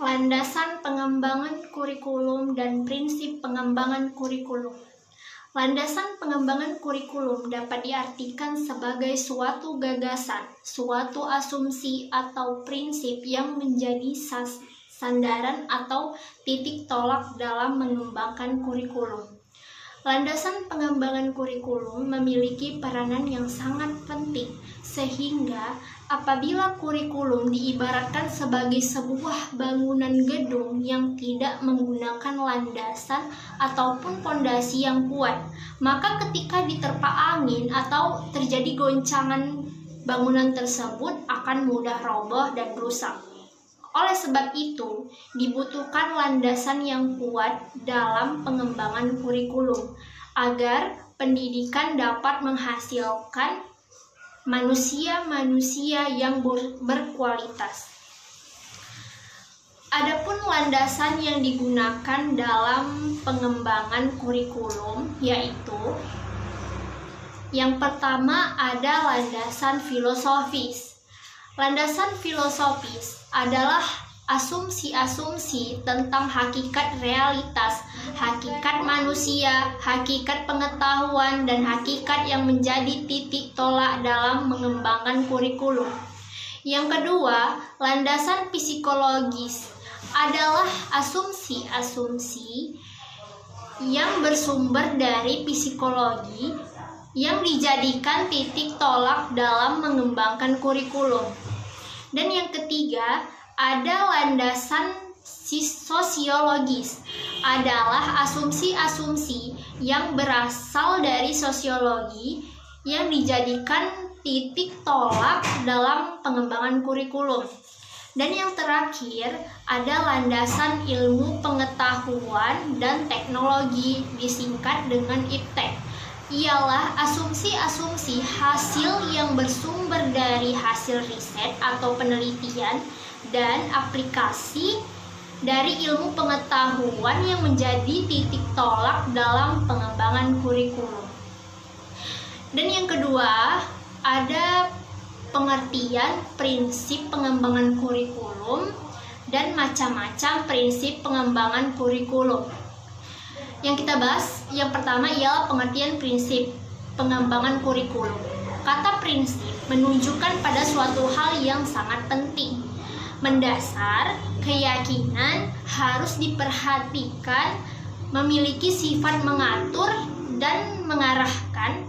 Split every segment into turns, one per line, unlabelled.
Landasan pengembangan kurikulum dan prinsip pengembangan kurikulum. Landasan pengembangan kurikulum dapat diartikan sebagai suatu gagasan, suatu asumsi atau prinsip yang menjadi sandaran atau titik tolak dalam mengembangkan kurikulum. Landasan pengembangan kurikulum memiliki peranan yang sangat penting, sehingga apabila kurikulum diibaratkan sebagai sebuah bangunan gedung yang tidak menggunakan landasan ataupun pondasi yang kuat, maka ketika diterpa angin atau terjadi goncangan, bangunan tersebut akan mudah roboh dan rusak. Oleh sebab itu, dibutuhkan landasan yang kuat dalam pengembangan kurikulum agar pendidikan dapat menghasilkan manusia-manusia yang berkualitas. Adapun landasan yang digunakan dalam pengembangan kurikulum yaitu yang pertama ada landasan filosofis. Landasan filosofis adalah asumsi-asumsi tentang hakikat realitas, hakikat manusia, hakikat pengetahuan, dan hakikat yang menjadi titik tolak dalam mengembangkan kurikulum. Yang kedua, landasan psikologis adalah asumsi-asumsi yang bersumber dari psikologi yang dijadikan titik tolak dalam mengembangkan kurikulum. Dan yang ketiga, ada landasan sosiologis, adalah asumsi-asumsi yang berasal dari sosiologi yang dijadikan titik tolak dalam pengembangan kurikulum. Dan yang terakhir, ada landasan ilmu pengetahuan dan teknologi, disingkat dengan IPTEK. Ialah asumsi-asumsi hasil yang bersumber dari hasil riset atau penelitian dan aplikasi dari ilmu pengetahuan yang menjadi titik tolak dalam pengembangan kurikulum. Dan yang kedua, ada pengertian prinsip pengembangan kurikulum dan macam-macam prinsip pengembangan kurikulum. Yang kita bahas, yang pertama ialah pengertian prinsip pengembangan kurikulum. Kata prinsip menunjukkan pada suatu hal yang sangat penting, mendasar, keyakinan, harus diperhatikan, memiliki sifat mengatur dan mengarahkan,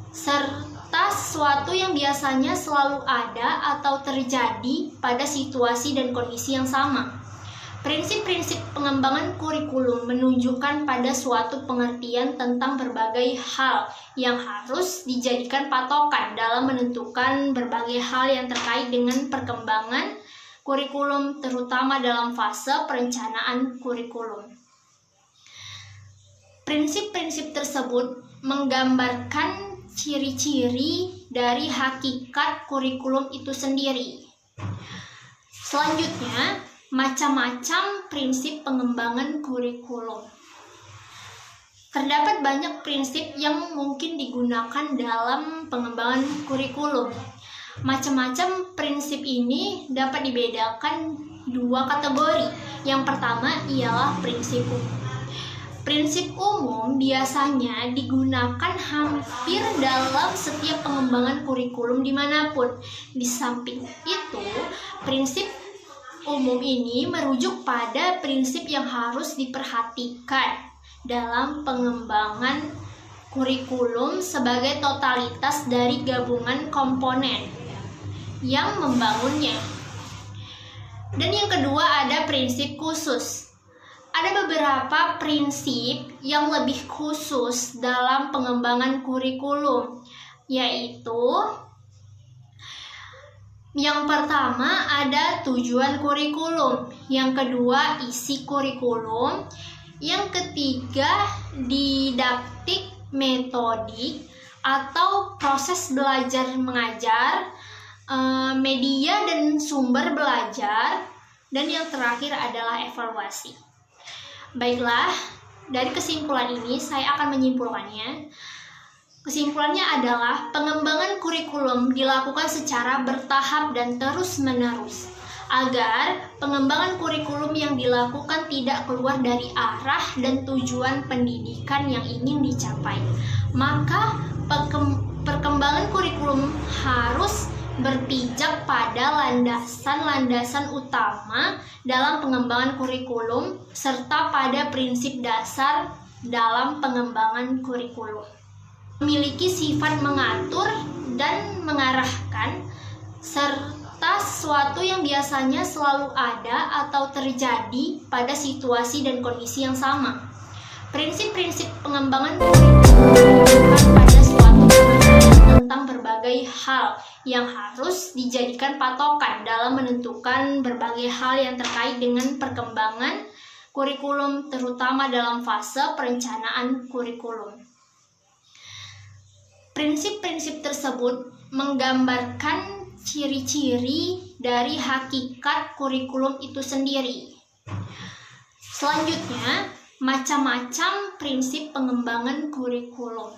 serta sesuatu yang biasanya selalu ada atau terjadi pada situasi dan kondisi yang sama. Prinsip-prinsip pengembangan kurikulum menunjukkan pada suatu pengertian tentang berbagai hal yang harus dijadikan patokan dalam menentukan berbagai hal yang terkait dengan perkembangan kurikulum, terutama dalam fase perencanaan kurikulum. Prinsip-prinsip tersebut menggambarkan ciri-ciri dari hakikat kurikulum itu sendiri. Selanjutnya, macam-macam prinsip pengembangan kurikulum. Terdapat banyak prinsip yang mungkin digunakan dalam pengembangan kurikulum. Macam-macam prinsip ini dapat dibedakan dua kategori. Yang pertama ialah prinsip umum. Prinsip umum biasanya digunakan hampir dalam setiap pengembangan kurikulum dimanapun. Di samping itu, prinsip umum ini merujuk pada prinsip yang harus diperhatikan dalam pengembangan kurikulum sebagai totalitas dari gabungan komponen yang membangunnya. Dan yang kedua ada prinsip khusus. Ada beberapa prinsip yang lebih khusus dalam pengembangan kurikulum, yaitu yang pertama ada tujuan kurikulum, yang kedua isi kurikulum, yang ketiga didaktik metodik atau proses belajar mengajar, media dan sumber belajar, dan yang terakhir adalah evaluasi. Baiklah, dari kesimpulan ini saya akan menyimpulkannya. Kesimpulannya adalah pengembangan kurikulum dilakukan secara bertahap dan terus-menerus agar pengembangan kurikulum yang dilakukan tidak keluar dari arah dan tujuan pendidikan yang ingin dicapai. Maka perkembangan kurikulum harus berpijak pada landasan-landasan utama dalam pengembangan kurikulum serta pada prinsip dasar dalam pengembangan kurikulum. Memiliki sifat mengatur dan mengarahkan serta sesuatu yang biasanya selalu ada atau terjadi pada situasi dan kondisi yang sama. Prinsip-prinsip pengembangan kurikulum menunjukkan pada suatu pengertian tentang berbagai hal yang harus dijadikan patokan dalam menentukan berbagai hal yang terkait dengan perkembangan kurikulum, terutama dalam fase perencanaan kurikulum. Prinsip-prinsip tersebut menggambarkan ciri-ciri dari hakikat kurikulum itu sendiri. Selanjutnya, macam-macam prinsip pengembangan kurikulum.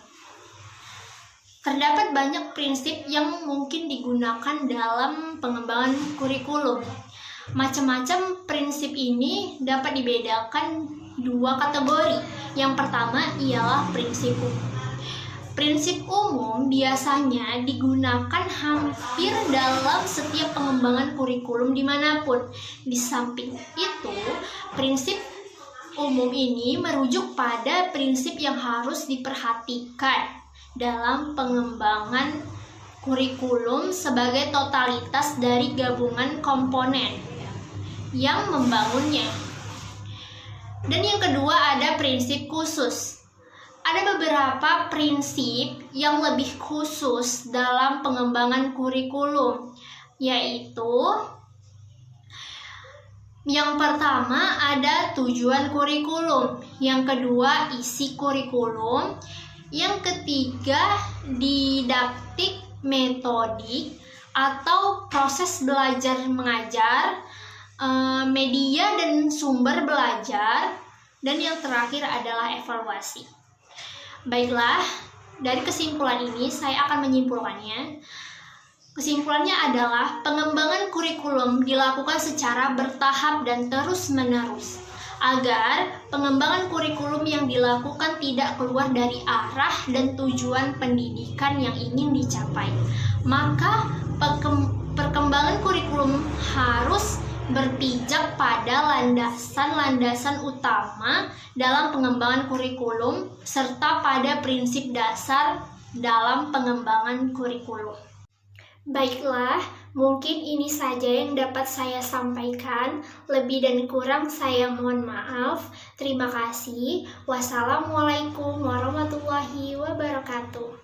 Terdapat banyak prinsip yang mungkin digunakan dalam pengembangan kurikulum. Macam-macam prinsip ini dapat dibedakan dua kategori. Yang pertama ialah prinsip umum. Prinsip umum biasanya digunakan hampir dalam setiap pengembangan kurikulum dimanapun. Di samping itu, prinsip umum ini merujuk pada prinsip yang harus diperhatikan dalam pengembangan kurikulum sebagai totalitas dari gabungan komponen yang membangunnya. Dan yang kedua ada prinsip khusus. Ada beberapa prinsip yang lebih khusus dalam pengembangan kurikulum, yaitu yang pertama ada tujuan kurikulum, yang kedua isi kurikulum, yang ketiga didaktik metodik atau proses belajar mengajar, media dan sumber belajar, dan yang terakhir adalah evaluasi. Baiklah, dari kesimpulan ini saya akan menyimpulkannya. Kesimpulannya adalah pengembangan kurikulum dilakukan secara bertahap dan terus-menerus agar pengembangan kurikulum yang dilakukan tidak keluar dari arah dan tujuan pendidikan yang ingin dicapai. Maka perkembangan kurikulum harus berpijak pada landasan-landasan utama dalam pengembangan kurikulum serta pada prinsip dasar dalam pengembangan kurikulum. Baiklah, mungkin ini saja yang dapat saya sampaikan. Lebih dan kurang saya mohon maaf. Terima kasih. Wassalamualaikum warahmatullahi wabarakatuh.